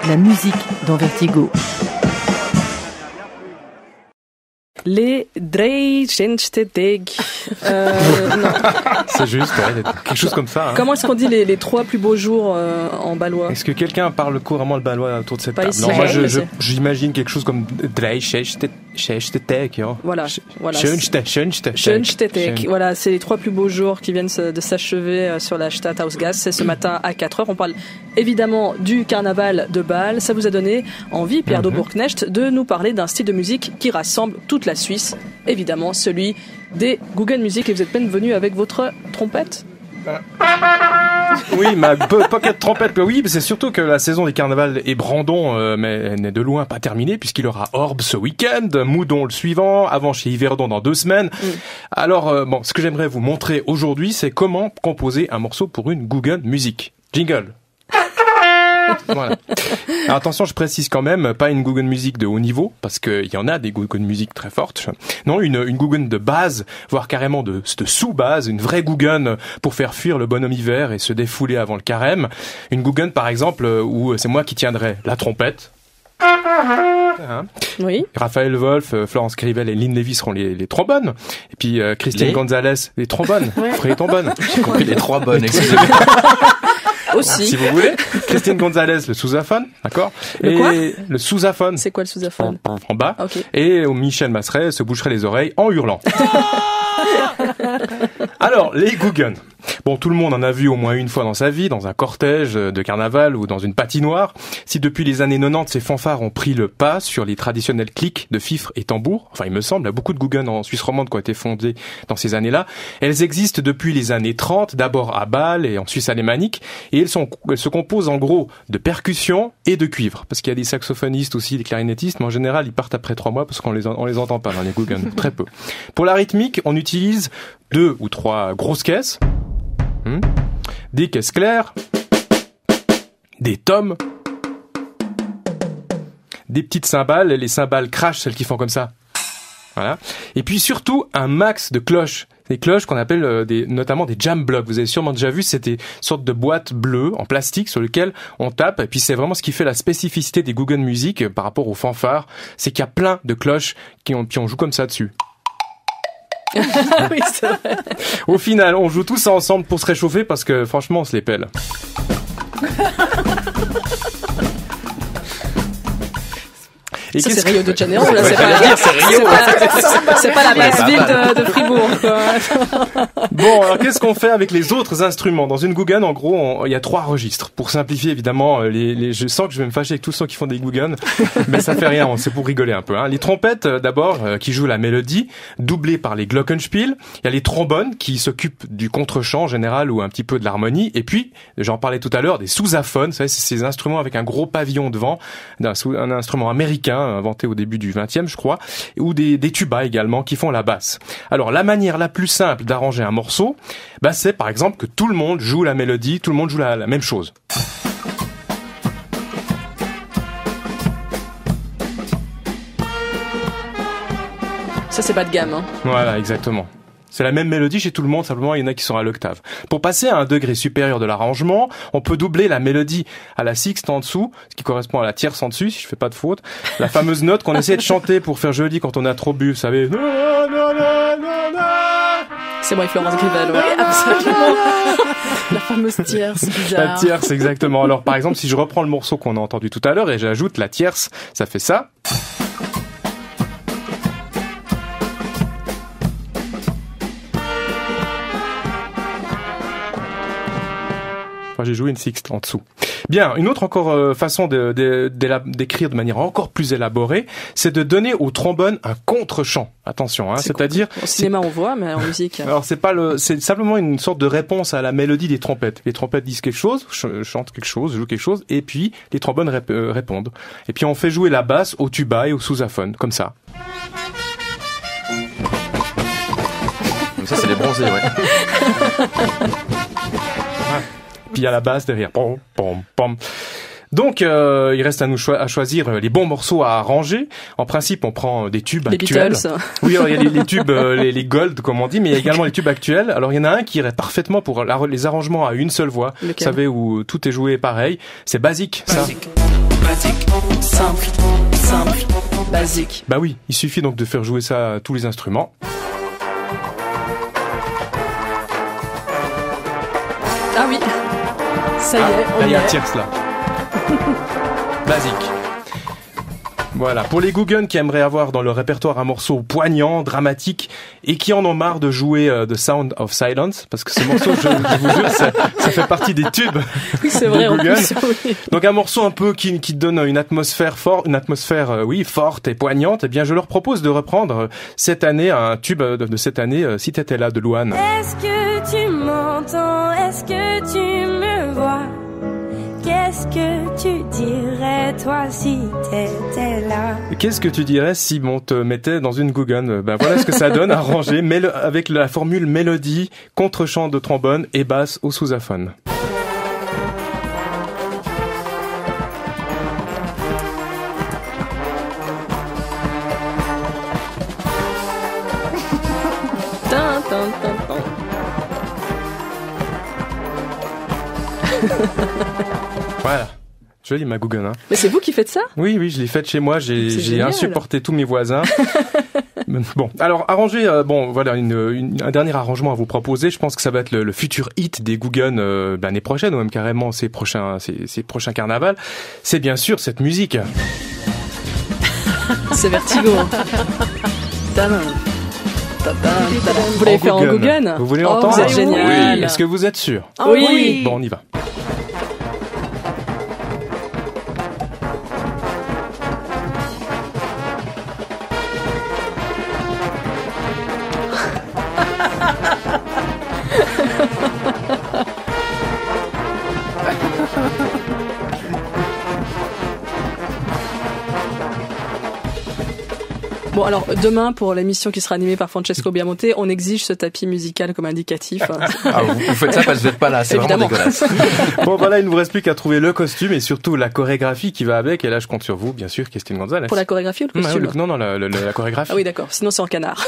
la musique dans Vertigo. Les Dreischensteg. Non. C'est juste, ouais, quelque chose comme ça. Hein. Comment est-ce qu'on dit les 3 plus beaux jours en balois? Est-ce que quelqu'un parle couramment le balois autour de cette Pas table? ici. Non, moi Ouais, j'imagine quelque chose comme Dreischensteg. Voilà. Schönstetek. Voilà, c'est les 3 plus beaux jours qui viennent de s'achever sur la Stadthausgasse. C'est ce matin à 4h. On parle évidemment du carnaval de Bâle. Ça vous a donné envie, Pierre Daubourg-Knecht, de nous parler d'un style de musique qui rassemble toute la Suisse. Évidemment, celui des Guggenmusik. Et vous êtes même venu avec votre trompette? Oui, ma pocket trompette, oui, mais c'est surtout que la saison des carnavals est Brandon, mais elle n'est de loin pas terminée, puisqu'il y aura Orbe ce week-end, Moudon le suivant, avant chez Yverdon dans 2 semaines. Alors, bon, ce que j'aimerais vous montrer aujourd'hui, c'est comment composer un morceau pour une Guggenmusik. Jingle. Voilà. Alors attention, je précise quand même, pas une Guggenmusik de haut niveau, parce qu'il y en a des Guggenmusik très fortes. Non, une Guggen de base, voire carrément de sous-base, une vraie Guggen pour faire fuir le bonhomme hiver et se défouler avant le carême. Une Guggen, par exemple, où c'est moi qui tiendrai la trompette. Hein. Oui. Raphaël Wolf, Florence Crivel et Lynn Lévy seront les trombones. Et puis Christine Gonzalez, les trombones. Frère trombone. J'ai compris les 3 bonnes, excusez-moi. Aussi. Si vous voulez. Christine Gonzalez, le sousaphone, d'accord? Le sousaphone. C'est quoi le sousaphone? En bas. Okay. Et Michel Masseret se boucherait les oreilles en hurlant. Alors, les Guggen. Bon, tout le monde en a vu au moins une fois dans sa vie, dans un cortège de carnaval ou dans une patinoire. Si depuis les années 90, ces fanfares ont pris le pas sur les traditionnels clics de fifres et tambours, enfin il me semble, il y a beaucoup de Guggen en Suisse romande qui ont été fondés dans ces années-là. Elles existent depuis les années 30, d'abord à Bâle et en Suisse alémanique, et elles se composent en gros de percussions et de cuivre, parce qu'il y a des saxophonistes aussi, des clarinettistes, mais en général ils partent après 3 mois parce qu'on les entend pas dans les Guggen, très peu. Pour la rythmique, on utilise 2 ou 3 grosses caisses, des caisses claires, des tomes, des petites cymbales, les cymbales crash, celles qui font comme ça. Voilà. Et puis surtout un max de cloches. Des cloches qu'on appelle notamment des jam blocks. Vous avez sûrement déjà vu, c'était une sorte de boîte bleue en plastique sur lequel on tape. Et puis c'est vraiment ce qui fait la spécificité des Guggenmusik par rapport aux fanfares, c'est qu'il y a plein de cloches puis on joue comme ça dessus. Oui, c'est vrai. Au final, on joue tous ça ensemble pour se réchauffer parce que franchement, on se les pèle. Et ça, c'est Rio de Janeiro, là, c'est pas la basse ville de Fribourg, quoi. Bon, alors qu'est-ce qu'on fait avec les autres instruments? Dans une Guggen, en gros, il y a 3 registres. Pour simplifier, évidemment, je sens que je vais me fâcher avec tous ceux qui font des Guggen, mais ça fait rien, c'est pour rigoler un peu, hein. Les trompettes, d'abord, qui jouent la mélodie, doublées par les glockenspiel. Il y a les trombones, qui s'occupent du contre-chant, en général, ou un petit peu de l'harmonie. Et puis, j'en parlais tout à l'heure, des sousaphones. Vous savez, c'est ces instruments avec un gros pavillon devant, un instrument américain, inventé au début du 20e, je crois, ou des tubas également qui font la basse. Alors, la manière la plus simple d'arranger un morceau, c'est par exemple que tout le monde joue la mélodie, tout le monde joue la même chose. Ça, c'est bas de gamme, hein. Voilà, exactement. C'est la même mélodie chez tout le monde, simplement il y en a qui sont à l'octave. Pour passer à un degré supérieur de l'arrangement, on peut doubler la mélodie à la sixte en dessous, ce qui correspond à la tierce en dessus, si je fais pas de faute. La fameuse note qu'on essaie de chanter pour faire joli quand on a trop bu, vous savez. C'est moi et Florence Grivel, oui, absolument. La fameuse tierce, bizarre. La tierce, exactement. Alors par exemple, si je reprends le morceau qu'on a entendu tout à l'heure et j'ajoute la tierce, ça fait ça. J'ai joué une sixte en dessous. Bien, une autre encore façon d'écrire de manière encore plus élaborée, c'est de donner au trombone un contre-chant. Attention, hein, c'est-à-dire au cinéma on voit, mais en musique. Alors c'est simplement une sorte de réponse à la mélodie des trompettes. Les trompettes disent quelque chose, chantent quelque chose, jouent quelque chose, et puis les trombones répondent. Et puis on fait jouer la basse au tuba et au sousaphone, comme ça. Ça c'est les bronzés, ouais. Puis il y a la basse derrière. Pom, pom, pom. Donc, il reste à nous à choisir les bons morceaux à arranger. En principe, on prend des tubes actuels. Beatles. Oui, alors, il y a les tubes, les gold, comme on dit, mais il y a également les tubes actuels. Alors, il y en a un qui irait parfaitement pour les arrangements à une seule voix. Lequel? Vous savez, où tout est joué pareil. C'est basique, ça. dramatique. Simple, simple, basique. Bah oui, il suffit donc de faire jouer ça à tous les instruments. Ah oui, ça y est, on là, il y y a un est. tierce là. Basique. Voilà, pour les Goo-Gun qui aimeraient avoir dans leur répertoire un morceau poignant, dramatique, et qui en ont marre de jouer The Sound of Silence, parce que ce morceau, je vous jure, ça fait partie des tubes. Oui, c'est de vrai, en Goo-Gun. plus, oui. Donc un morceau un peu qui donne une atmosphère forte, forte et poignante. Eh bien, je leur propose de reprendre cette année un tube de cette année, Si t'étais là, de Louane. Est-ce que tu m'entends? Est-ce que tu me vois? Qu'est-ce que tu dirais, toi, si t'étais là? Qu'est-ce que tu dirais si on te mettait dans une Goo-Gun? Ben voilà ce que ça donne, arrangé, avec la formule mélodie, contre-chant de trombone et basse au sousaphone. Tin, tin, tin, tin. Voilà. Jolie ma Goo-Gun, hein. Mais c'est vous qui faites ça? Oui, je l'ai faite chez moi. J'ai génial. insupporté tous mes voisins. Bon, alors arranger, voilà, un dernier arrangement à vous proposer. Je pense que ça va être le futur hit des Goo-Gun l'année prochaine, ou même carrément ces prochains carnavals. C'est bien sûr cette musique. C'est Vertigo. Tadam. Tadam, tadam. Vous l'avez fait en Goo-Gun? Vous voulez Oh, l'entendre? vous êtes génial. Oui. Est-ce que vous êtes sûr? Oui. Bon, on y va. Bon, alors, demain, pour l'émission qui sera animée par Francesco Biamonte, on exige ce tapis musical comme indicatif. Ah, vous faites ça parce que vous n'êtes pas là, c'est Évidemment. vraiment dégueulasse. Bon, voilà, il ne vous reste plus qu'à trouver le costume et surtout la chorégraphie qui va avec. Et là, je compte sur vous, bien sûr, Christine Gonzalez. Pour la chorégraphie ou le costume? Non, la chorégraphie. Ah oui, d'accord. Sinon, c'est en canard.